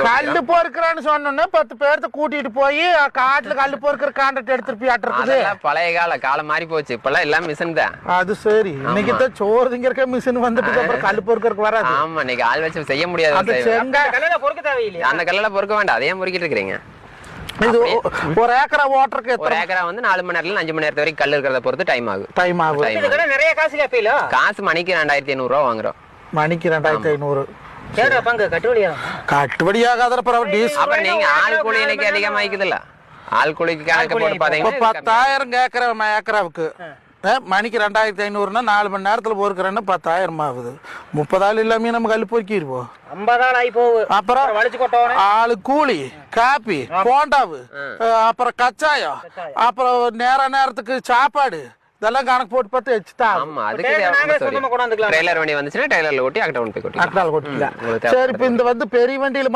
கல்லு பொறுக்கிறான்னு சொன்னோன்னா 10 பேர்த்த கூட்டிட்டு போய் காட்டுல கல்லு பொறுக்கிற கான்ட்ராக்ட் எடுத்துட்டு போய் ஆட்டுறது. பழைய காலம் மாறி போச்சு. இப்பெல்லாம் எல்லாம் மிஷின் தான். அது சரி. இன்னைக்கு தான் சோறு திங்கறக்க மிஷின் வந்துட்டு அப்புறம் கல்லு பொறுக்கிறதுக்கு வராது. ஆமா, இன்னைக்கு ஆள் வச்சு செய்ய முடியாது. அந்த கல்லுல பொறுக்க தேவையில்லை. அந்த கல்லுல பொறுக்க வேண்டாம். அதையும் பொறுக்கிட்டு இருக்கீங்க. இது ஒரு ஏக்கரா ஓட்டருக்கு ஒரு ஏக்கரா வந்து 4 மணி நேரத்துல 5 மணி நேரத்து வரைக்கும் கல் இருக்கிறத பொறுத்து டைம் ஆகும். நிறைய காசு கேப்பீல. காசு மணிக்கு 2500 ரூபா வாங்குறோம். மணிக்கு 2500. கட்டுப்படியாகாத அப்புறம் நீங்க ஆள் கூலி இன்னைக்கு அதிகமாயிக்குதுல்ல. ஆள் கூலிக்கு கணக்கு போட்டு பாத்தீங்கன்னா 10,000 கேக்குற ஏக்கராவுக்கு மணிக்கு 2500னா 4 மணி நேரத்துல பொறுக்கிறேன்னா 10,000 ஆகுது. 30 ஆள் இல்லாம நம்ம கல் பொறுக்கிடுவோம். 50 ஆள் ஆகி போகுது. அப்புறம் ஆளு கூலி, காப்பி, போண்டாவு, அப்புறம் கச்சாயம், அப்புறம் நேரத்துக்கு சாப்பாடு, இதெல்லாம் கணக்கு போட்டு பார்த்து வச்சுதான். ஆமா, அதுக்கு ட்ரெய்லர் வண்டி வந்துச்சுன்னா ட்ரெய்லர்ல ஓட்டி அக்கட்டவுன் போய் கொட்டி சரி. இப்ப இந்த பெரிய வண்டியில